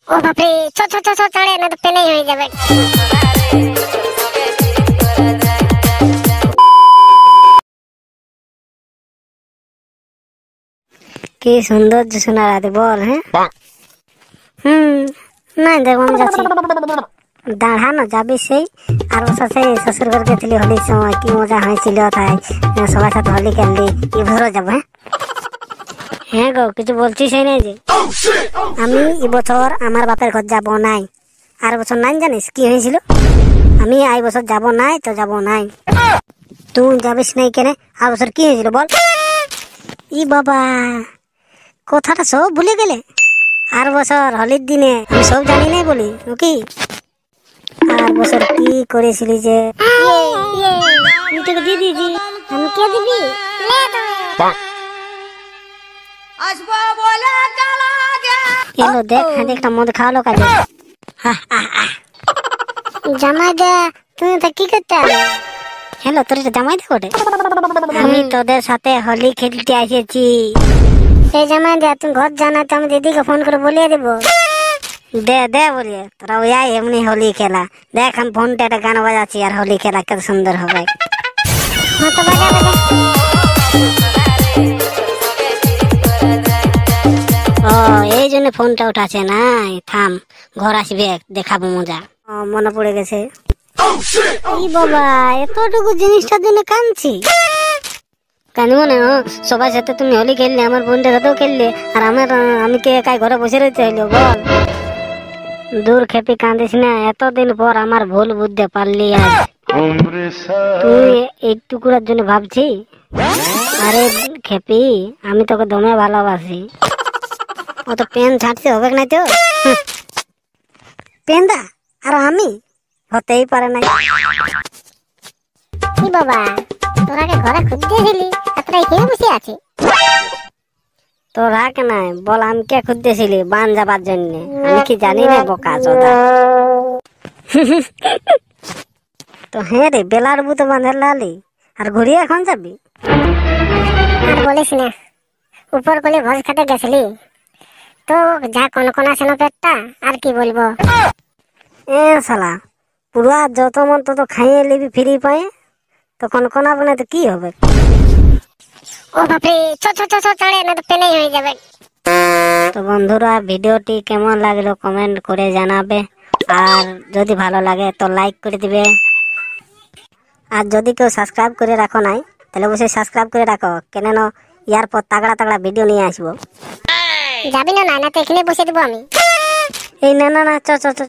ও বাপরে, চ চ চ চ চড়ে না তো পেলেই হয়ে যাবে। কি সুন্দর শোনা রাতে বল। হ্যাঁ না দেখো আমি যাচ্ছি। দাঁড়া না যাবি সেই আর বছর সেই শ্বশুর ঘর গেছিলি হোলির সময় কি মজা হয়েছিল, তাই সবার সাথে হোলি খেললি, কি ভরো যাবো। হ্যাঁ গো কিছু বলছিস সেই নাই যে আমি এবছর আমার বাপের ঘর যাব নাই। আর বছর নাই জানিস কি হয়েছিল, আমি এই বছর যাব নাই তো যাব নাই। তুই যাবিস নাই কেন? আর বছর কি হয়েছিল বল। ই বাবা, কথাটা সব ভুলে গেলে। আর বছর হোলির দিনে আমি সব জানি নাই বলি কি। আর বছর কি করেছিলি যে আমি তোকে দিয়ে দিয়েছি। আমি কে দিবি? এলো দেখ, হ্যাঁ একটা মদ খাওয়ালো কাজে। জামাই দে, তুমি তো কি করতে আলো? হ্যালো তোর জামাই দে ওঠে। আমি তোদের সাথে হোলি খেলতে এসেছি। সেই জামাই দে, তুমি ঘর জানা তো আমি দিদিকে ফোন করে বলিয়ে দেবো। দে দে বলিয়ে, তোরা ওই এমনি হোলি খেলা দেখ। আমি ফোনটা একটা গান বাজাচ্ছি আর হোলি খেলা কত সুন্দর হবে। হ্যাঁ তো বাজা বাজা। ও এই জন্য ফোনটা উঠাছে নাই, থাম ঘর আসবে দেখাবো মজা। ও মনে পড়ে গেছে। এই বাবা, এতটুকু জিনিসটার জন্য কাঁদছি। কাঁদবো না, সবার সাথে তুমি হোলি খেললে, আমার বোনটার সাথেও খেললে, আর আমি কে একাই ঘরে বসে রইতে হইলো বল। দূর খেপি কাঁদিস না, এতদিন পর আমার ভুল বুঝতে পারলি আজ। তুই এই টুকুরার জন্য ভাবছি? আরে খেপি, আমি তোকে দমে ভালোবাসি। ও তো পেন ছাড়তে হবে না তো। পেন দা আর আমি হতেই পারে না। কি বাবা, তোরাকে ঘরে খুঁজতে দিলি, এতটাই খেয়ে বসে আছে। তোরা কেন বল, আমি কে খুঁজতেছিলি? বান যাবার জন্য? আমি কি জানি না বোকা চোদা। তো হ্যাঁ রে, বেলার বুতো বাঁধের লালি আর ঘুরিয়ে এখন যাবি? আর বলিস না, উপর গলে ভোজ খেতে গেছিলি তো যা কোন আছে না পেটটা, আর কি বলবো। এ শালা, পুরা যত মন তত খাইয়ে নিবি ফ্রি পায়ে, তো কোন বনে তো কি হবে। ও বাপরে, চ চ চ চ চড়ে না তো পেলেই হয়ে যাবে। তো বন্ধুরা, ভিডিওটি কেমন লাগলো কমেন্ট করে জানাবে, আর যদি ভালো লাগে তো লাইক করে দিবে। আর যদি কেউ সাবস্ক্রাইব করে রাখো নাই, তাহলে অবশ্যই সাবস্ক্রাইব করে রাখো, কেন ইয়ার পর তাগড়া তাগড়া ভিডিও নিয়ে আসবো। যাবি না? না তো এখানে বসে দেবো আমি। এই না না না, চ চ চ।